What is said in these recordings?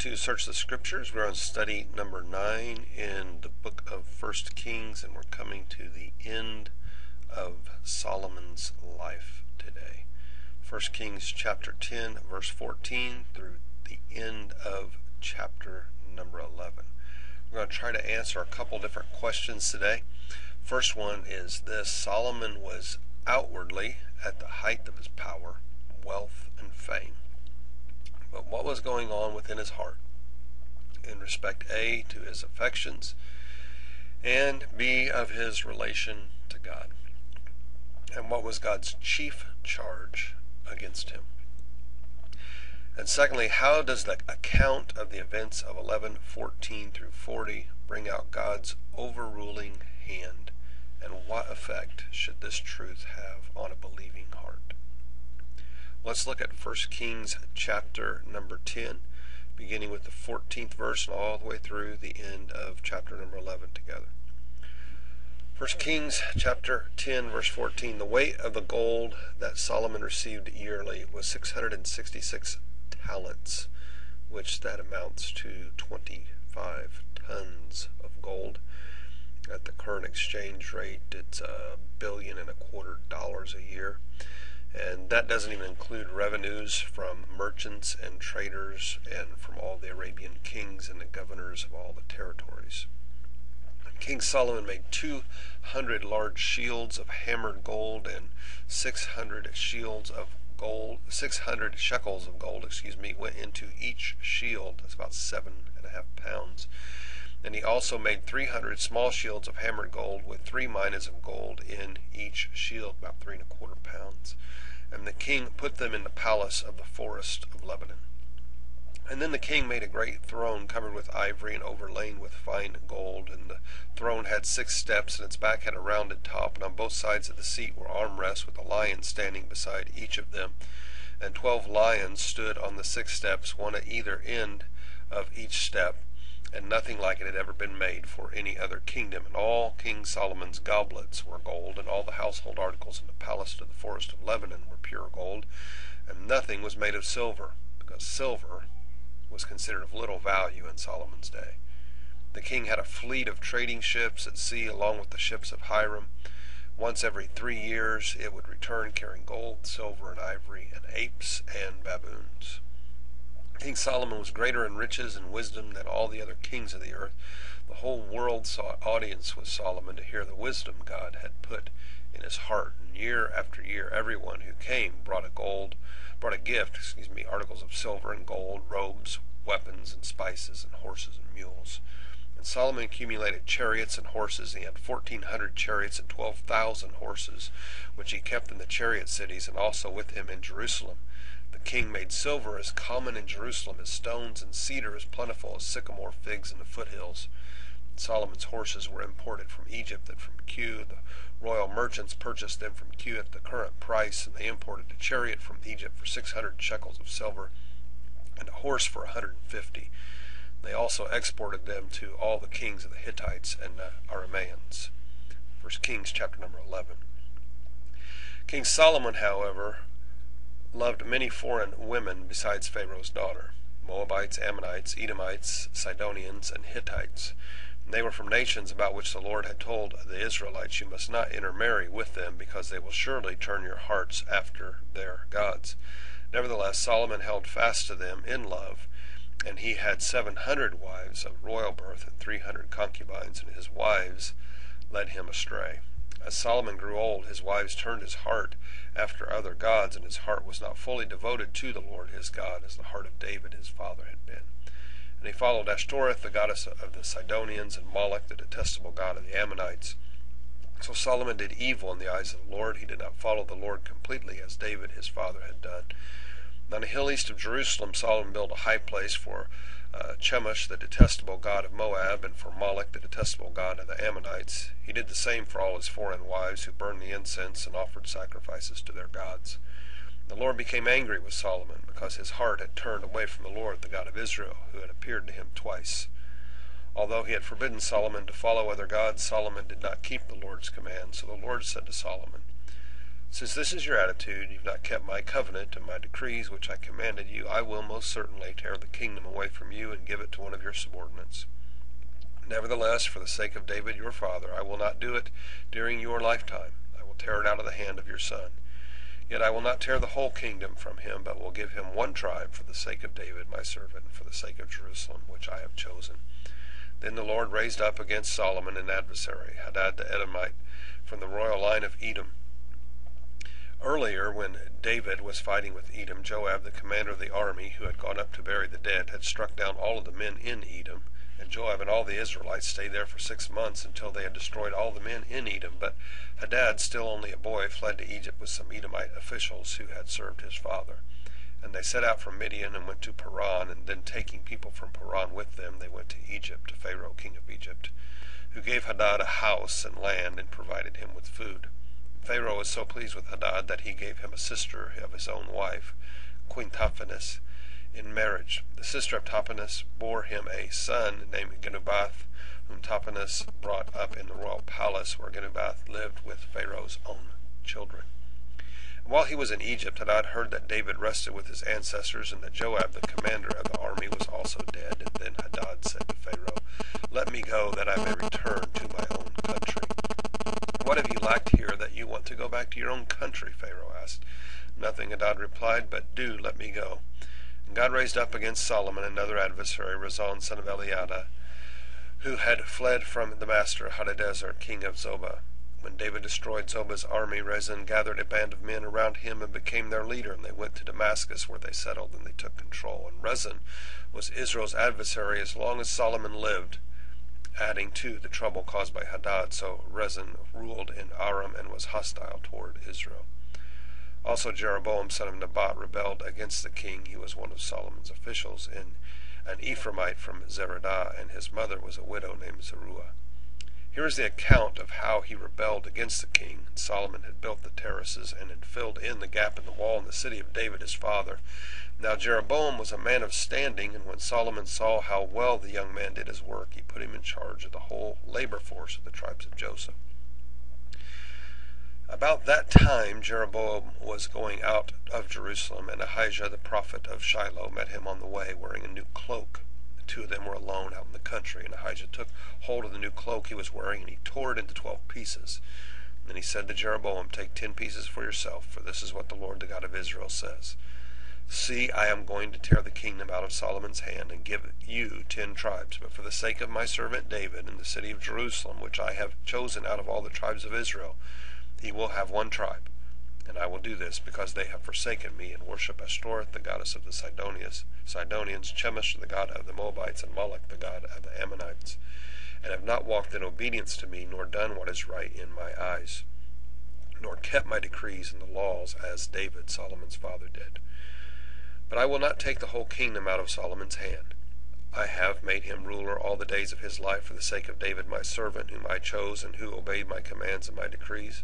to Search the Scriptures. We're on study number 9 in the book of 1 Kings, and we're coming to the end of Solomon's life today. 1 Kings chapter 10, verse 14 through the end of chapter number 11. We're going to try to answer a couple different questions today. First one is this: Solomon was outwardly at the height of his power, wealth, and fame. But what was going on within his heart in respect A, to his affections, and B, of his relation to God? And what was God's chief charge against him? And secondly, how does the account of the events of 11:14 through 40 bring out God's overruling hand, and what effect should this truth have on a believing heart? Let's look at 1 Kings chapter number 10, beginning with the 14th verse and all the way through the end of chapter number 11 together. 1 Kings chapter 10, verse 14, the weight of the gold that Solomon received yearly was 666 talents, which that amounts to 25 tons of gold. At the current exchange rate, it's $1.25 billion a year. And that doesn't even include revenues from merchants and traders and from all the Arabian kings and the governors of all the territories. King Solomon made 200 large shields of hammered gold, and 600 shekels of gold went into each shield. That's about 7.5 pounds. And he also made 300 small shields of hammered gold with 3 minas of gold in each shield, about 3.25 pounds. And the king put them in the palace of the forest of Lebanon. And then the king made a great throne covered with ivory and overlain with fine gold. And the throne had 6 steps, and its back had a rounded top. And on both sides of the seat were armrests with a lion standing beside each of them. And 12 lions stood on the 6 steps, one at either end of each step. And nothing like it had ever been made for any other kingdom. And all King Solomon's goblets were gold, and all the household articles in the palace of the forest of Lebanon were pure gold. And nothing was made of silver, because silver was considered of little value in Solomon's day. The king had a fleet of trading ships at sea, along with the ships of Hiram. Once every 3 years it would return carrying gold, silver, and ivory, and apes and baboons. King Solomon was greater in riches and wisdom than all the other kings of the earth. The whole world sought audience with Solomon to hear the wisdom God had put in his heart. And year after year, everyone who came brought a gift, articles of silver and gold, robes, weapons, and spices, and horses and mules. And Solomon accumulated chariots and horses. He had 1,400 chariots and 12,000 horses, which he kept in the chariot cities and also with him in Jerusalem. The king made silver as common in Jerusalem as stones, and cedar as plentiful as sycamore figs in the foothills. Solomon's horses were imported from Egypt and from Kue. The royal merchants purchased them from Kue at the current price, and they imported a chariot from Egypt for 600 shekels of silver and a horse for 150. They also exported them to all the kings of the Hittites and the Arameans. 1 Kings chapter number 11. King Solomon, however, loved many foreign women besides Pharaoh's daughter: Moabites, Ammonites, Edomites, Sidonians, and Hittites. And they were from nations about which the Lord had told the Israelites, "You must not intermarry with them, because they will surely turn your hearts after their gods." Nevertheless, Solomon held fast to them in love, and he had 700 wives of royal birth and 300 concubines, and his wives led him astray. As Solomon grew old, his wives turned his heart after other gods, and his heart was not fully devoted to the Lord his God, as the heart of David his father had been. And he followed Ashtoreth, the goddess of the Sidonians, and Moloch, the detestable god of the Ammonites. So Solomon did evil in the eyes of the Lord. He did not follow the Lord completely, as David his father had done. On a hill east of Jerusalem, Solomon built a high place for Chemosh, the detestable god of Moab, and for Moloch, the detestable god of the Ammonites. He did the same for all his foreign wives, who burned the incense and offered sacrifices to their gods. The Lord became angry with Solomon, because his heart had turned away from the Lord, the God of Israel, who had appeared to him twice. Although he had forbidden Solomon to follow other gods, Solomon did not keep the Lord's command. So the Lord said to Solomon, Since this is your attitude, you've not kept my covenant and my decrees which I commanded you, I will most certainly tear the kingdom away from you and give it to one of your subordinates. Nevertheless, for the sake of David your father, I will not do it during your lifetime. I will tear it out of the hand of your son. Yet I will not tear the whole kingdom from him, but will give him one tribe for the sake of David my servant, and for the sake of Jerusalem, which I have chosen. Then the Lord raised up against Solomon an adversary, Hadad the Edomite, from the royal line of Edom. Earlier, when David was fighting with Edom, Joab, the commander of the army, who had gone up to bury the dead, had struck down all of the men in Edom. And Joab and all the Israelites stayed there for 6 months until they had destroyed all the men in Edom. But Hadad, still only a boy, fled to Egypt with some Edomite officials who had served his father. And they set out from Midian and went to Paran, and then taking people from Paran with them, they went to Egypt, to Pharaoh, king of Egypt, who gave Hadad a house and land and provided him with food. Pharaoh was so pleased with Hadad that he gave him a sister of his own wife, Queen Tahpenes, in marriage. The sister of Tahpenes bore him a son named Genubath, whom Tahpenes brought up in the royal palace where Genubath lived with Pharaoh's own children. And while he was in Egypt, Hadad heard that David rested with his ancestors, and that Joab, the commander of the army, was also dead. And then Hadad said to Pharaoh, "Let me go, that I may return to my own country." "What have you lacked here that you want to go back to your own country?" Pharaoh asked. "Nothing," Hadad replied, "but do let me go." And God raised up against Solomon another adversary, Rezon son of Eliada, who had fled from the master, Hadadezer, king of Zobah. When David destroyed Zobah's army, Rezon gathered a band of men around him and became their leader, and they went to Damascus, where they settled, and they took control. And Rezon was Israel's adversary as long as Solomon lived, adding to the trouble caused by Hadad. So Rezon ruled in Aram and was hostile toward Israel. Also Jeroboam son of Nebat rebelled against the king. He was one of Solomon's officials, and an Ephraimite from Zeradah, and his mother was a widow named Zeruah. Here is the account of how he rebelled against the king. Solomon had built the terraces and had filled in the gap in the wall in the city of David his father. Now Jeroboam was a man of standing, and when Solomon saw how well the young man did his work, he put him in charge of the whole labor force of the tribes of Joseph. About that time Jeroboam was going out of Jerusalem, and Ahijah the prophet of Shiloh met him on the way, wearing a new cloak. The two of them were alone out in the country, and Ahijah took hold of the new cloak he was wearing, and he tore it into 12 pieces. Then he said to Jeroboam, "Take 10 pieces for yourself, for this is what the Lord, the God of Israel, says. See, I am going to tear the kingdom out of Solomon's hand and give you 10 tribes. But for the sake of my servant David and the city of Jerusalem, which I have chosen out of all the tribes of Israel, he will have 1 tribe. And I will do this because they have forsaken me and worship Ashtoreth, the goddess of the Sidonians, Chemosh, the god of the Moabites, and Moloch, the god of the Ammonites, and have not walked in obedience to me, nor done what is right in my eyes, nor kept my decrees and the laws as David, Solomon's father, did. But I will not take the whole kingdom out of Solomon's hand. I have made him ruler all the days of his life for the sake of David my servant, whom I chose and who obeyed my commands and my decrees.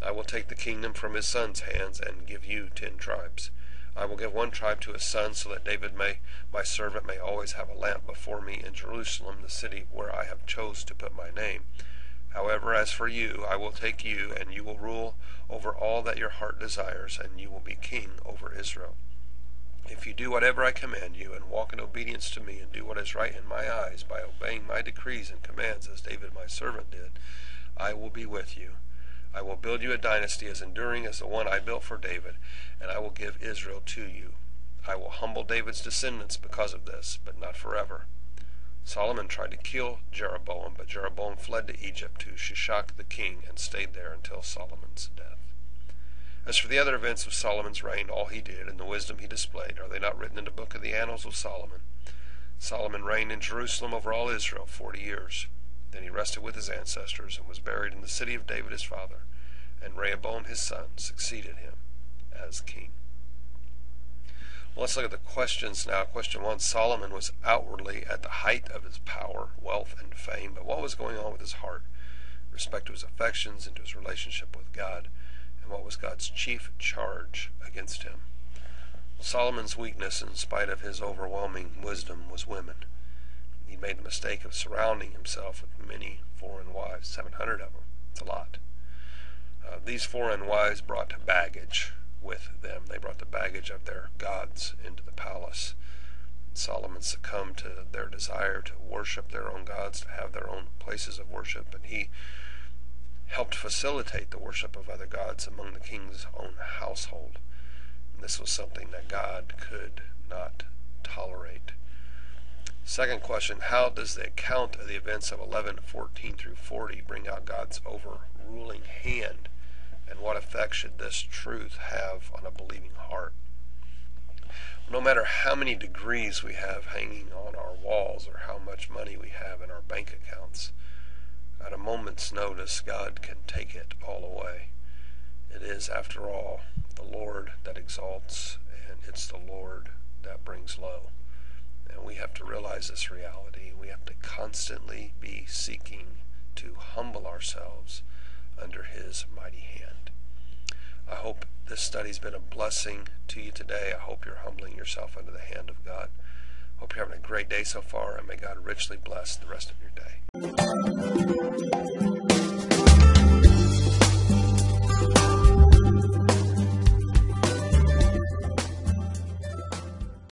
I will take the kingdom from his son's hands and give you 10 tribes. I will give 1 tribe to his son, so that David my servant may always have a lamp before me in Jerusalem, the city where I have chose to put my name. However, as for you, I will take you, and you will rule over all that your heart desires, and you will be king over Israel. If you do whatever I command you, and walk in obedience to me, and do what is right in my eyes, by obeying my decrees and commands as David my servant did, I will be with you. I will build you a dynasty as enduring as the one I built for David, and I will give Israel to you. I will humble David's descendants because of this, but not forever." Solomon tried to kill Jeroboam, but Jeroboam fled to Egypt to Shishak the king and stayed there until Solomon's death. As for the other events of Solomon's reign, all he did, and the wisdom he displayed, are they not written in the book of the annals of Solomon? Solomon reigned in Jerusalem over all Israel 40 years. Then he rested with his ancestors and was buried in the city of David his father, and Rehoboam his son succeeded him as king. Well, let's look at the questions now. Question 1, Solomon was outwardly at the height of his power, wealth, and fame, but what was going on with his heart, with respect to his affections and to his relationship with God, and what was God's chief charge against him? Well, Solomon's weakness, in spite of his overwhelming wisdom, was women. He made the mistake of surrounding himself with many foreign wives, 700 of them. It's a lot. These foreign wives brought baggage with them. They brought the baggage of their gods into the palace. Solomon succumbed to their desire to worship their own gods, to have their own places of worship, and he helped facilitate the worship of other gods among the king's own household. And this was something that God could not tolerate. Second question, how does the account of the events of 11:14 through 40 bring out God's overruling hand, and what effect should this truth have on a believing heart? No matter how many degrees we have hanging on our walls or how much money we have in our bank accounts, at a moment's notice, God can take it all away. It is, after all, the Lord that exalts, and it's the Lord that brings low. And we have to realize this reality. We have to constantly be seeking to humble ourselves under His mighty hand. I hope this study's been a blessing to you today. I hope you're humbling yourself under the hand of God. Hope you're having a great day so far, and may God richly bless the rest of your day.